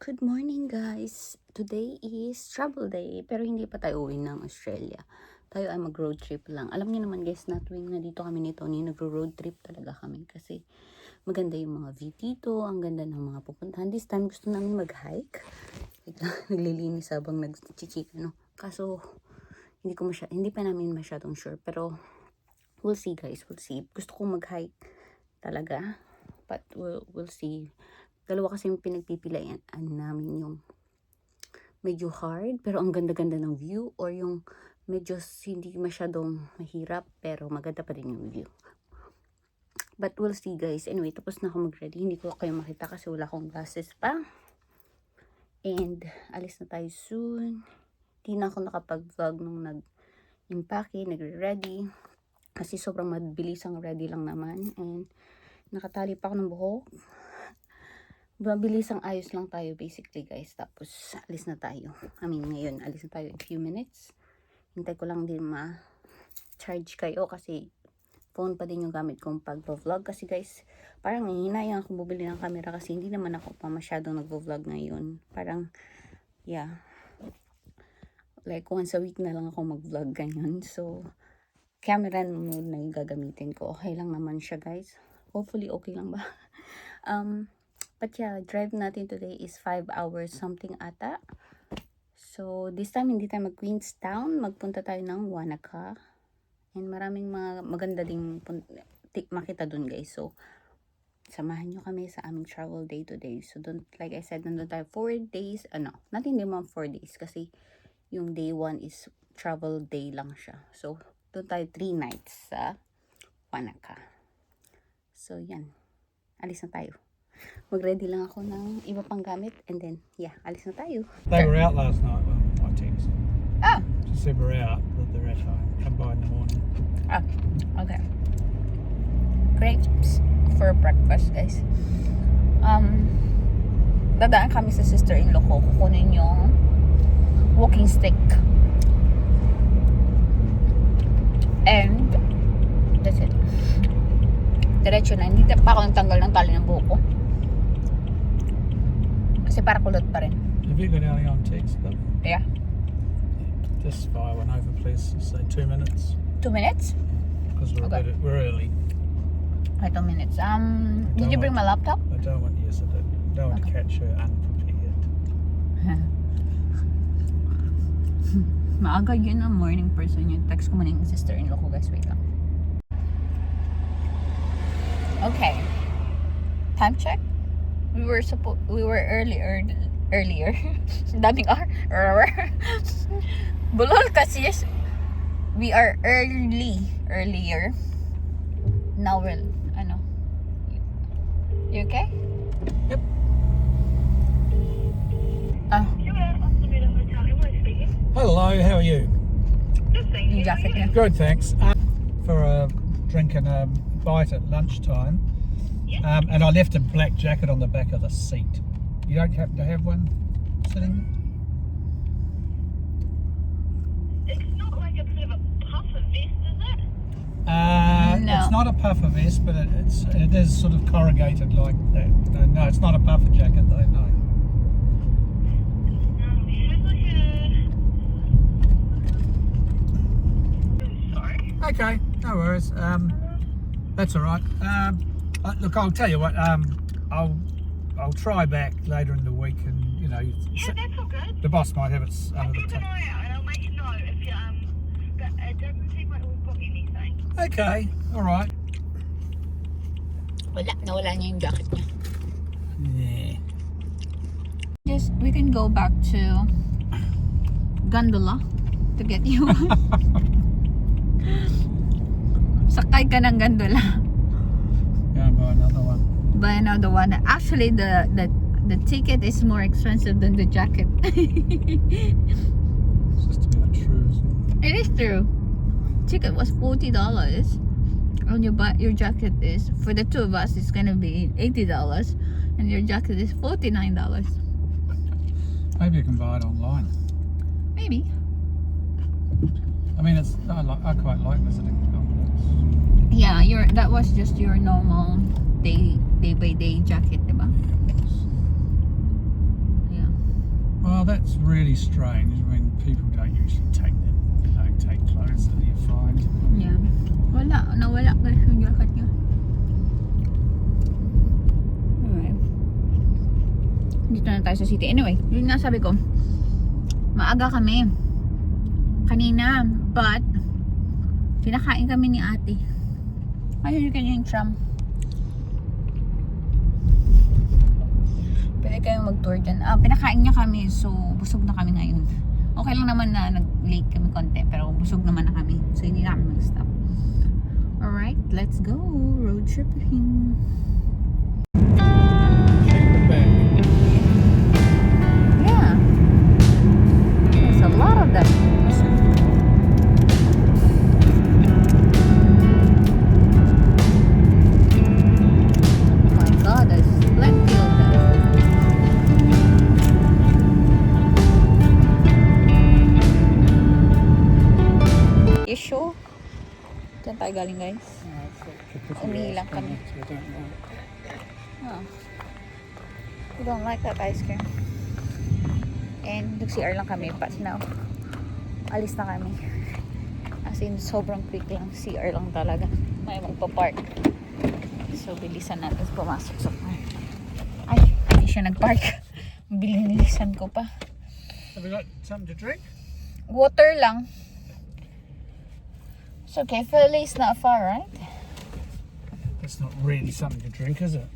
Good morning guys! Today is travel day pero hindi pa tayo uwi ng Australia. Tayo ay mag-road trip lang. Alam niyo naman guys na tuwing nandito kami ni Tony, nagro-road trip talaga kami kasi maganda yung mga view dito, ang ganda ng mga pupuntahan. This time gusto namin mag-hike. Naglilinis habang nag-chichika, no? Kaso hindi pa namin masyadong sure pero we'll see guys, we'll see. Gusto kong mag-hike talaga but we'll see. Dalawa kasi yung pinagpipilian namin, yung medyo hard pero ang ganda-ganda ng view or yung medyo hindi masyadong mahirap pero maganda pa rin yung view. But we'll see guys. Anyway, tapos na ako mag-ready. Hindi ko kayo makita kasi wala akong glasses pa. And alis na tayo soon. Hindi na ako nakapag-vlog nung nag-impake, nagre-ready. Kasi sobrang mabilis ang ready lang naman. And nakatali pa ako ng buhok. Mabilis ang ayos lang tayo basically guys. Tapos alis na tayo. Ngayon alis na tayo in few minutes. Hintay ko lang din ma-charge kayo kasi phone pa din yung gamit kong pag-vlog. Kasi guys, parang hinayang ako bumili ng camera kasi hindi naman ako pa masyadong nag-vlog ngayon. Parang, yeah. Like once a week na lang ako mag-vlog ganyan. So, camera mode na yung gagamitin ko. Okay lang naman siya guys. Hopefully okay lang ba? But yeah, drive natin today is 5 hours something ata. So, this time hindi tayo mag-Queenstown. Magpunta tayo ng Wanaka. And maraming mga maganda ding makita dun guys. So, samahan nyo kami sa aming travel day today. So, like I said, nandun tayo 4 days. Not hindi naman 4 days. Kasi yung day 1 is travel day lang siya. So, doon tayo 3 nights sa Wanaka. So, yan. Alis na tayo. Mag-ready lang ako ng iba pang gamit and then, yeah, alis na tayo. They were out last night, well, I text. Oh! She said we're out, but they're at home. Come by in the morning. Oh, okay. Grapes for breakfast, guys. Dadaan kami sa sister-in-law ko. Kukunin yung walking stick. And, that's it. Diretso na. Hindi pa ako nagtanggal ng tali ng buhok ko. Kasi para kulot pa rin. Have you got Ali on text? But Yeah. just fire one over, please. Say 2 minutes. 2 minutes? Because Okay. we're early. Okay, 2 minutes. Did you bring my laptop? I don't want, yes, I don't want to catch her unprepared. Maaga yun ang morning person yun. Text ko muna yung sister-in-law ko guys. Wait lang. Okay. Time check. We were earlier. Daming Bulol kasi. We are earlier. Now we're You okay? Yep. Hello, how are you? Yung jacket niya. Good, thanks. For a drink and a bite at lunchtime. And I left a black jacket on the back of the seat. You don't happen to have one sitting? It's not like a sort of a puffer vest, is it? No. It's not a puffer vest, but it is sort of corrugated like that. No, it's not a puffer jacket though, no. It has like a... Sorry. Okay, no worries. That's all right. Look, I'll tell you what. I'll try back later in the week, and Yeah, that's all good. the boss might have it I'll under the keep an table. eye out and I'll make a note if you, but it doesn't seem like we've got anything. Okay, all right. Nawala niya yung jacket niya. Yeah. We can go back to Gondola to get you. Sakay ka ng gondola. Go and buy another one. Buy another one. Actually, the ticket is more expensive than the jacket. It's just about true, isn't It is true. Ticket was $40. And your jacket is, for the two of us, it's gonna be $80. And your jacket is $49. it? Maybe you can buy it online. Maybe. I mean, I quite like visiting companies. Yeah, that was just your normal day by day jacket, diba? Yeah, it was. Yeah. that's really strange when people don't usually take clothes that you find. Yeah. Nawala guys yung jacket niya. Alright. Dito na tayo sa city. Anyway, yun nga sabi ko. Maaga kami. Kanina. But, pinakain kami ni ate. Ayun yung kanyang tram. Pwede kayong mag-tour dyan. Pinakain niya kami. So, busog na kami ngayon. Okay lang naman na nag-late kami konti. Pero busog naman na kami. So, hindi na kami mag-stop. Alright, let's go. Road tripping. Yeah. There's a lot of them. Oh my God, there's plenty of them. You sure? Diyan tayo galing guys. Umihilang kami. Oh. We don't like that ice cream. And nag-CR lang kami. But now, alis na kami. As in, sobrang quick lang. CR lang talaga. May magpa-park. So, bilisan natin pumasok sa park. Ay, hindi siya nag-park. Bilinisan ko pa. Have we got something to drink? Water lang. It's okay. Philly's not far, right? That's not really something to drink, is it?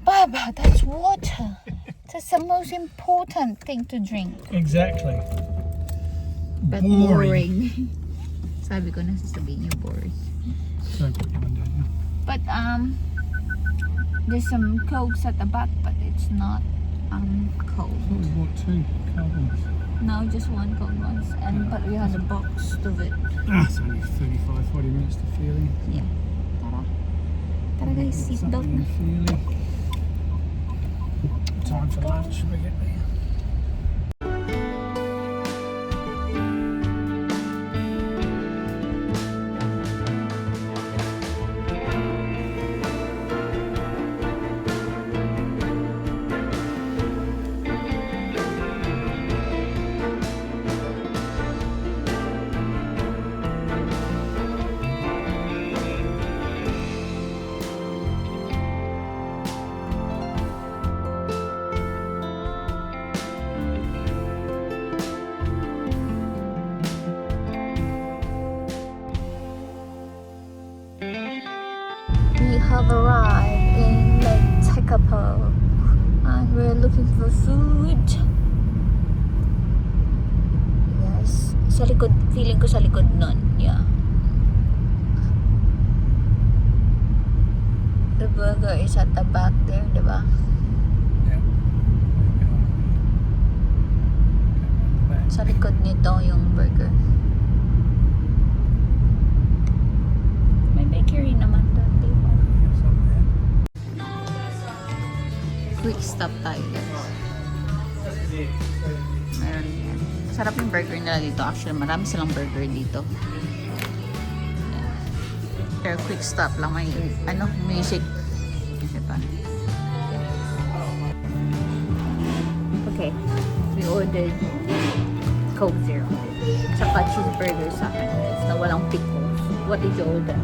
Baba, that's water. That's the most important thing to drink. Exactly. But boring. Sabi ko na sasabihin niyo boring. Don't put your one down now. But there's some cokes at the back, but it's not cold. Oh, we bought two cold ones. No, just one cold ones, and but we have a box of it. Ah, it's only 35-40 minutes to Feely. Yeah. Tara guys, seatbelt na. Feely. Time for lunch. Should we get there? We have arrived in Lake Tekapo and we're looking for food. Yes, sa likod, feeling ko sa likod nun. Yeah. The burger is at the back there, diba? Yeah. Sa likod nito yung burger. May bakery naman doon, diba? Quick stop tayo guys. Meron yan. Sarap yung burger nila dito. Actually, marami silang burger dito. Yeah. Pero quick stop lang. May music. Ito. Okay. We ordered Coke Zero. Tsaka cheeseburger sa akin guys. Na walang pickles. What did you order?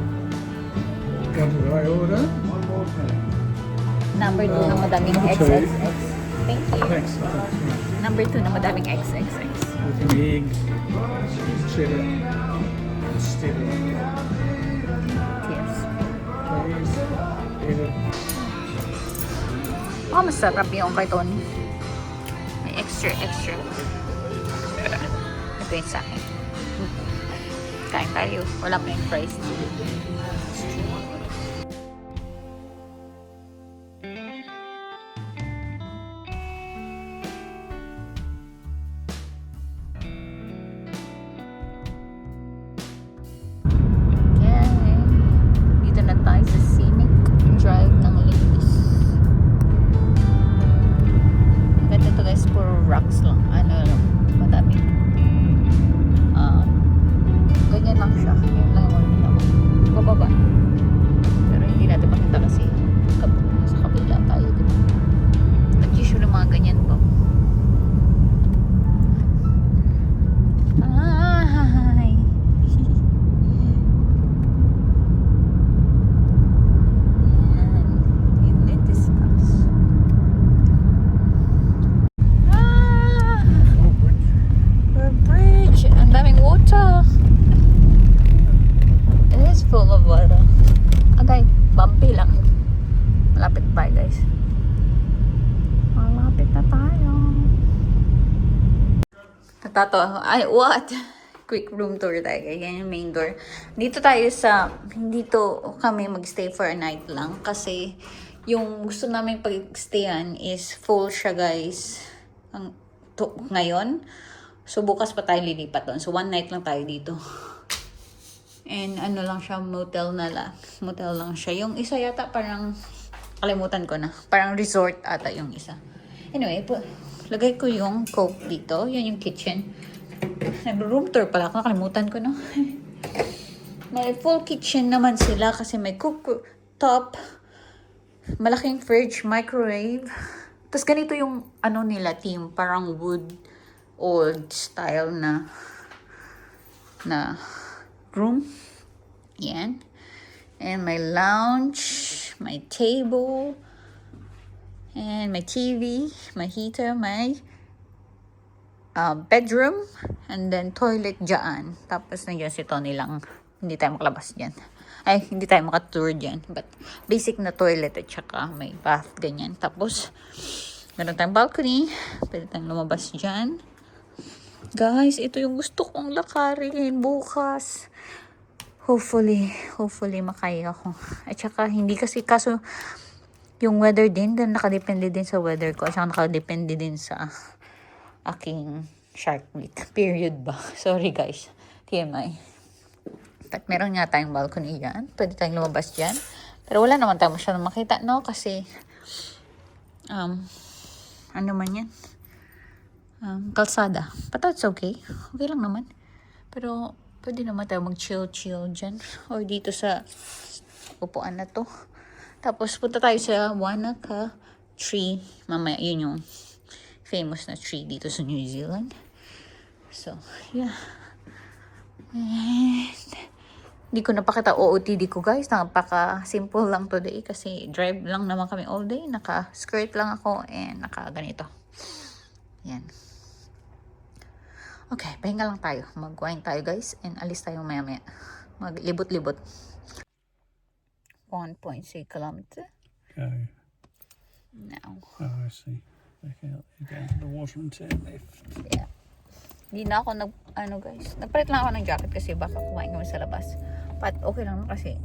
What did I order? Number 2 na madaming XXX. Thank you. Thanks. Number 2 na madaming XXX. With an egg, cheddar, instead of Yes. cheese, cheddar. Oh, masarap yung kay Tony. May extra. Ito yung sa akin. Kain tayo. Wala pa yung price. Dito na tayo sa scenic drive ng Lindis. Ganda to guys, puro rocks lang. Madami. Ganyan lang siya. Yan lang yung mga bababa. malapit na tayo guys. Malapit na tayo. Natatawa ako. Ay, what? Quick room tour tayo guys. Yan yung main door. Dito kami magstay for a night lang. Kasi yung gusto namin pag-stayan is full siya guys. Ngayon. So bukas pa tayo lilipat doon. So one night lang tayo dito. And ano lang siya, motel lang siya. Yung isa yata parang, kalimutan ko na. Parang resort ata yung isa. Anyway, lagay ko yung coke dito. Yan yung kitchen. Nag-room tour pala ako. Nakalimutan ko, no? May full kitchen naman sila kasi may cooktop, malaking fridge, microwave. Tapos ganito yung ano nila team. Parang wood, old style na room. Yan. And my lounge, my table, and my TV, my heater, my bedroom, and then toilet dyan. Tapos nandiyan si Tony lang. Hindi tayo makalabas dyan. Ay, hindi tayo makatour dyan. But basic na toilet at saka may bath, ganyan. Tapos, meron tayong balcony. Pwede tayong lumabas dyan. Guys, ito yung gusto kong lakarin bukas. Hopefully makaya ako. At saka, hindi kasi, kaso, yung weather din, nakadepende din sa weather ko. At saka nakadepende din sa aking Shark Week. Period ba? Sorry guys. TMI. At meron nga tayong balcony dyan. Pwede tayong lumabas dyan. Pero wala naman tayo masyadong makita, no? Kasi, ano man yan? Kalsada. But that's okay. Okay lang naman. Pero, pwede naman tayo mag-chill dyan. Or dito sa upuan na to. Tapos, punta tayo sa Wanaka Tree. Mamaya, yun yung famous na tree dito sa New Zealand. So, yeah. And, hindi ko napakita OOTD ko guys. Napaka-simple lang today kasi drive lang naman kami all day. Naka-skirt lang ako and naka-ganito. Yan. Okay, pahinga lang tayo. Mag-wine tayo guys and alis tayo maya-maya. Maglibot-libot. 1.6 kilometer. Go. Now. Oh, I see. Back out there, down to the water and turn left. Yeah. Hindi na ako guys. Nagpalit lang ako ng jacket kasi baka kumain kami sa labas. But okay lang kasi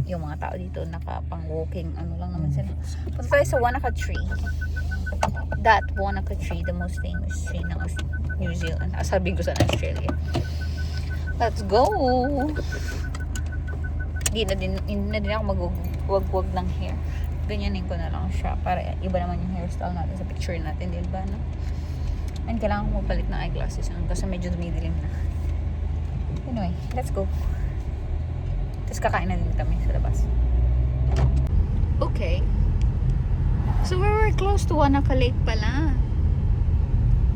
yung mga tao dito nakapang-walking, lang naman sila. Punta tayo sa Wanaka Tree. That Wanaka Tree, the most famous tree ng New Zealand. Sabi ko sa Australia. Let's go! Hindi na din ako mag-wag-wag ng hair. Ganyanin ko na lang siya para iba naman yung hairstyle natin sa picture natin, di ba, no? And kailangan ko magpalit ng eyeglasses kasi medyo dumidilim na. Anyway, let's go. Tapos kakain na din kami sa labas. Okay. So we were close to Wanaka Lake pala.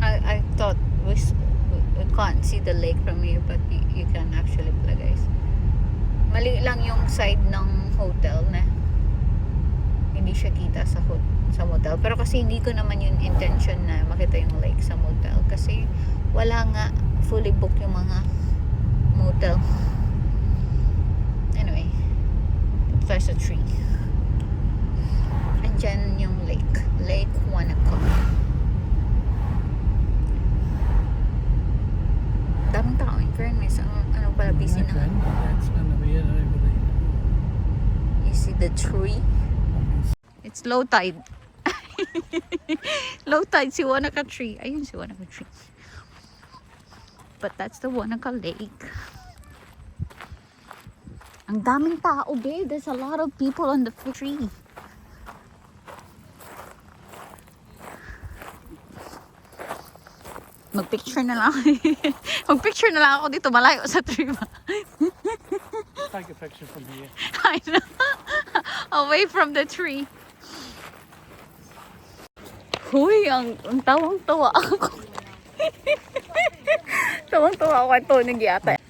I thought we can't see the lake from here, but you can actually pala guys. Mali lang yung side ng hotel na hindi siya kita sa motel. Pero kasi hindi ko naman yung intention na makita yung lake sa motel. Kasi wala nga fully booked yung mga motel. Anyway, there's a tree. Andyan yung lake. Lake Wanaka. Daming tao in fairness. Ano pala busy na. That's going to be it over there. You see the tree? It's low tide. Low tide si Wanaka Tree. Ayun si Wanaka Tree. But that's the Wanaka Lake. Ang daming tao, babe. There's a lot of people on the tree. Mag-picture na lang. Mag-picture na lang ako dito. Malayo sa tree ba? Take a picture from here. I know. Away from the tree. Huy, ang tawang-tawa ako. Tawang-tawa ako ito. Nagyata.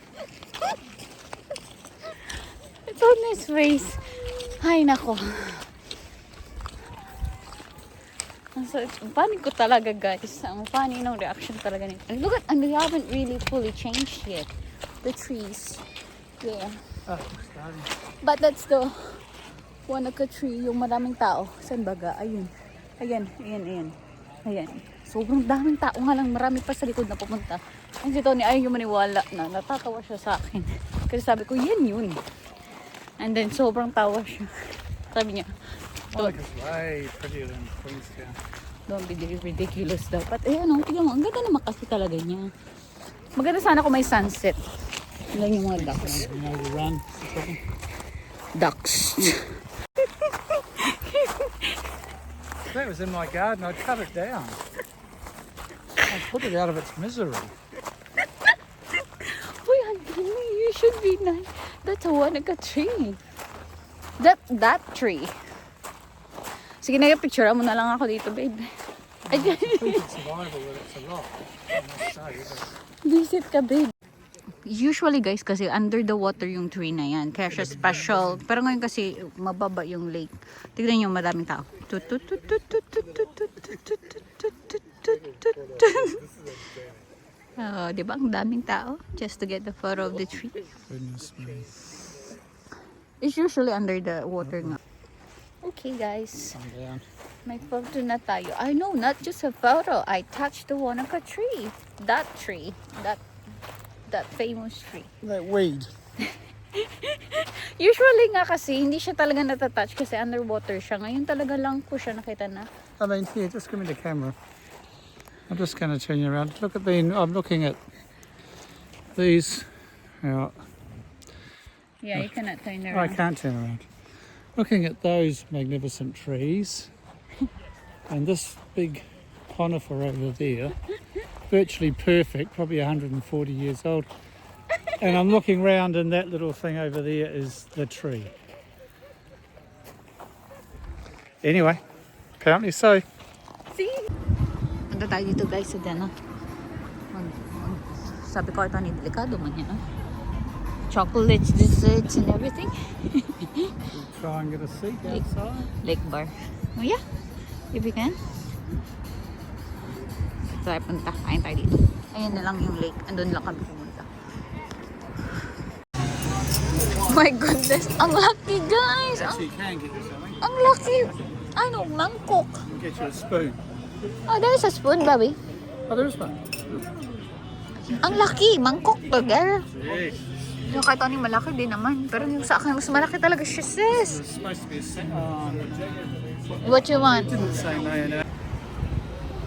It's on his face. Ay, nako. So, funny ko talaga, guys. Ang funny ng reaction talaga nito. And look at, and they haven't really fully changed yet. The trees. Yeah. Oh, starting. But that's the Wanaka tree, yung maraming tao. Saan baga? Ayun. Ayan. Sobrang daming tao nga lang. Marami pa sa likod na pumunta. Ang si Tony ayaw yung maniwala na. Natatawa siya sa akin. Kasi sabi ko, yun. And then sobrang tawa siya. Sabi niya, Monica's way prettier than Queenstown. don't be ridiculous dapat. Eh ano, tignan mo. Ang ganda naman kasi talaga niya. Maganda sana kung may sunset. Ilan yung mga ducks. You know the run. Ducks. If that was in my garden, I'd cut it down. I'd put it out of its misery. Uy, Anthony, you should be nice. That's a Wanaka tree. That tree. Sige na, picture mo na lang ako dito, babe. It's survival that it's a lot. I must say, but Visit ka, babe. Usually guys, kasi under the water yung tree na yan. Kaya siya special. Pero ngayon kasi mababa yung lake. Tignan nyo, madaming tao. Oh, di ba? Ang daming tao. Just to get the photo of the tree. goodness me. It's usually under the water nga. Okay guys. Come down. May photo na tayo. I know, not just a photo. I touched the Wanaka tree. That tree. That famous tree. That weed. Usually nga kasi, hindi siya talaga natatouch kasi underwater siya. Ngayon talaga lang ko siya nakita na. I mean, here, just give me the camera. I'm just going to turn you around. Look at the. I'm looking at these. Yeah, Yeah, you cannot turn I around. can't turn around. Looking at those magnificent trees and this big conifer over there, virtually perfect, probably 140 years old. And I'm looking round and that little thing over there is the tree. Anyway, apparently so. See? Punta tayo dito guys sa Dena. Sabi ko ito ni delikado man yan. Chocolates, desserts, and everything. Try and get a seat outside. Lake bar. Oh yeah, if you can. Tayo punta, kain tayo dito. Ayan na lang yung lake. Andun lang kami pumunta. My goodness, ang lucky guys! Actually, you can get you something. Ang lucky! Ano, mangkok. I'll get you a spoon. Oh, there's a spoon, baby. Oh, there is one. Ang laki, mangkok to, girl. Yes. Yung kahit ano malaki din naman. Pero yung sa akin, mas malaki talaga siya, sis. It's supposed to be a set. What you want? Didn't say no.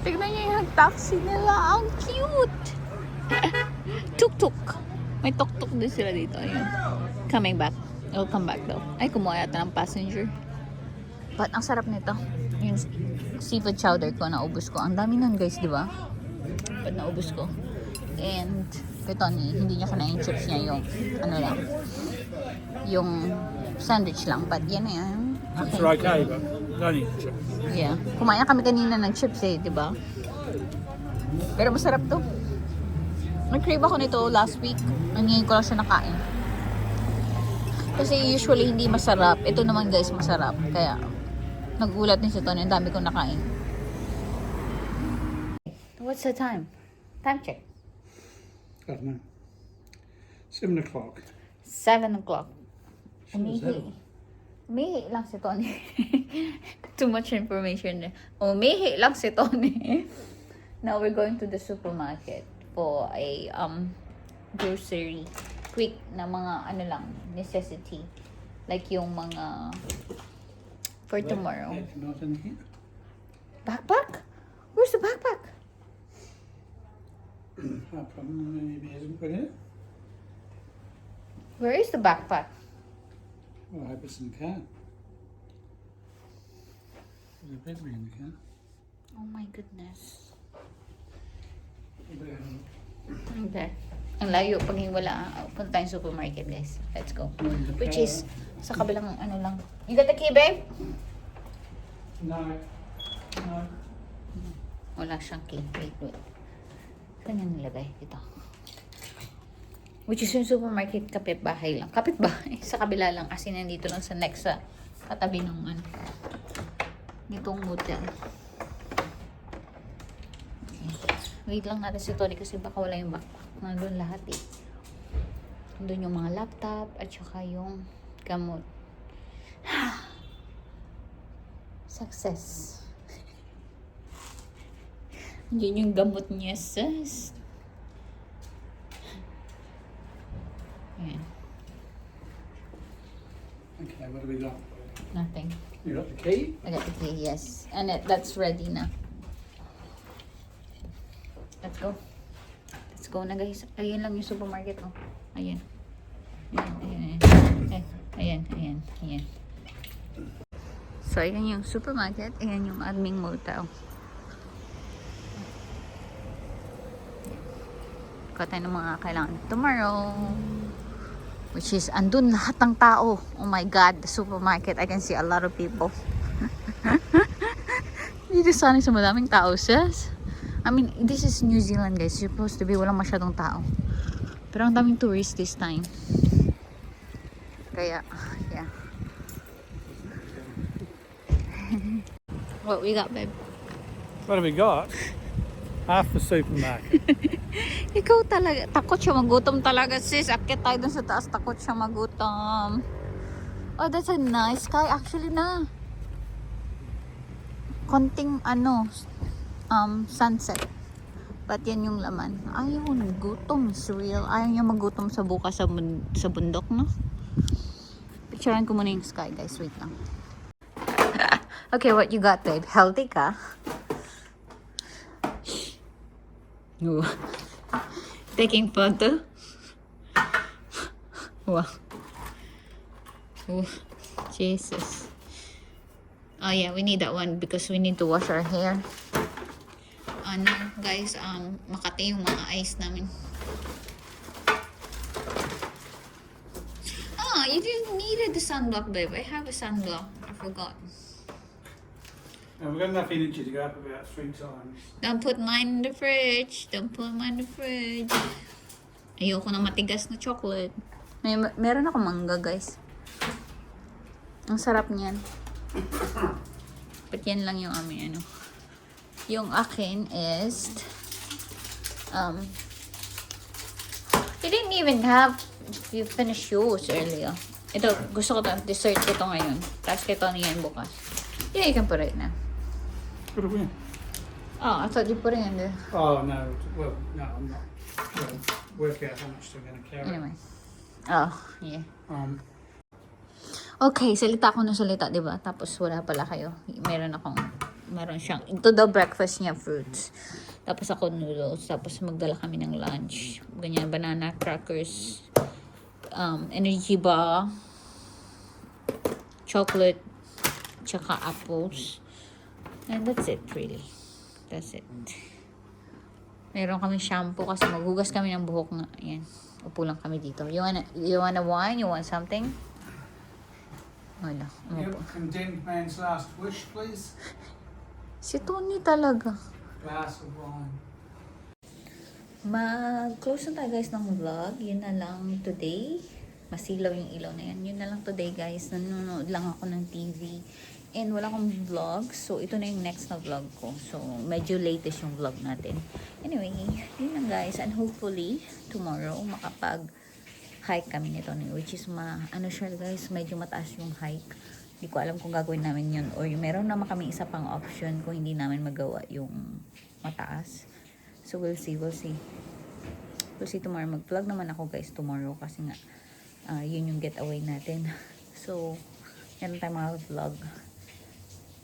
Tignan niyo yung taxi nila. Ang cute! Tuk-tuk. May tuk-tuk din sila dito. Ayun. Coming back. I'll come back though. Ay, kumuha yata ng passenger. But ang sarap nito. Yung seafood chowder ko, naubos ko. Ang dami nun guys, di ba? But naubos ko. And kay Tony, hindi niya kinain yung chips niya, yung ano lang, yung sandwich lang. But yan na yan. It's okay, but don't eat the chips. Yeah. Kumain kami kanina ng chips eh, di ba? Pero masarap to. Nag-crave ako nito last week. Ngayon ko lang siya nakain. Kasi usually hindi masarap. Ito naman guys, masarap. Kaya nagulat din si Tony, ang dami kong nakain. What's the time? Time check. I don't know. 7 o'clock. 7 o'clock. Sure as hell. Umihi lang si Tony. Too much information there. Umihi lang si Tony. Now we're going to the supermarket for a grocery. Quick na mga ano lang, necessity. Like yung mga for tomorrow. Not in here. Backpack? Where's the backpack? No problem. Maybe it hasn't put it. Where is the backpack? Well, I hope it's in the car. There's a battery in the car. Oh my goodness. Okay. Ang layo pag wala. Punta tayong supermarket, guys. Let's go. Which is sa kabilang ano lang. You got the key, babe? No. No. Wala siyang key. Wait. Saan yan nilagay? Dito. Which is yung supermarket kapitbahay lang. Kapitbahay. Sa kabila lang. As in, nandito lang sa next sa katabi ng ano. Nitong motel. Okay. Wait lang natin si Tony kasi baka wala yung backpack. Nandun lahat eh. Nandun yung mga laptop at saka yung gamot. Success. Yun yung gamot niya, sis. Ayan. Okay, what do we got? Nothing. You got the key? I got the key, yes. And that's ready na. Let's go. Let's go na, guys. Ayun lang yung supermarket, oh. Ayan. Ayan, ayan, ayan. Ayan, ayan, ayan. So, ayan yung supermarket. Ayan yung aming motel. Kuha tayo ng mga kailangan tomorrow. Which is, andun lahat ng tao. Oh my God, the supermarket. I can see a lot of people. Dito sana sa madaming tao, sis. I mean, this is New Zealand, guys. Supposed to be walang masyadong tao. Pero ang daming tourists this time. Kaya, yeah. What we got, babe? What have we got? Half the supermarket. Ikaw talaga. Takot siya magutom talaga, sis. Akit tayo dun sa taas. Takot siya magutom. Oh, that's a nice sky. Actually na. Konting, sunset. But yan yung laman. Ayaw, gutom. It's real. Ayaw niya magutom sa bukas sa bundok, no? Picturean ko muna yung sky, guys. Wait lang. Okay, what you got, babe? Healthy ka? No. Taking photo? Wow. Oh, Jesus. Oh yeah, we need that one because we need to wash our hair. Guys, makati yung mga eyes namin. Oh, you didn't needed the sunblock, babe. I have a sunblock. I forgot. And we've got enough energy to go up about 3 times. Don't put mine in the fridge. Don't put mine in the fridge. Ayoko na matigas na chocolate. Meron ako mangga, guys. Ang sarap niyan. But yan lang yung amin, Yung akin is, you didn't even have, you finished yours earlier. Ito, gusto ko to, dessert ko to ngayon. Tapos kito niyan bukas. Yeah, you can put it na. Put it where? Oh, I thought you put it in there. Oh, no. Well, no, I'm not. Well, work out how much they're going to carry. Anyway. Oh, yeah. Um, Okay, salita ako ng salita, di ba? Tapos wala pala kayo. Meron siyang, ito daw breakfast niya, fruits. Tapos ako noodles. Tapos magdala kami ng lunch. Ganyan, banana, crackers, energy bar, chocolate, tsaka apples. And that's it, really. That's it. Meron kami shampoo kasi maghugas kami ng buhok nga. Ayan. Upo lang kami dito. You wanna wine? You want something? Wala. yep, condemned man's last wish, please. Si Tony talaga. Glass of wine. Mag-close na tayo, guys, ng vlog. Yun na lang today. Masilaw yung ilaw na yan. Yun na lang today, guys. Nanonood lang ako ng TV. And wala akong vlog. So, ito na yung next na vlog ko. So, medyo latest yung vlog natin. Anyway, yun lang, guys. And hopefully, tomorrow, makapag-hike kami nito. Which is, siya, guys, medyo mataas yung hike. Hindi ko alam kung gagawin namin yun. Or meron naman kami isa pang option kung hindi namin magawa yung mataas. So, we'll see. We'll see tomorrow. Mag-vlog naman ako, guys, tomorrow. Kasi nga, yun yung getaway natin. So, yan tayo mga vlog.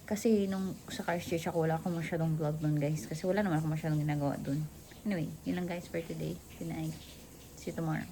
Kasi nung sa Christchurch ako, wala akong masyadong vlog dun, guys. Kasi wala naman akong masyadong ginagawa dun. Anyway, yun lang, guys, for today. Good night. See you tomorrow.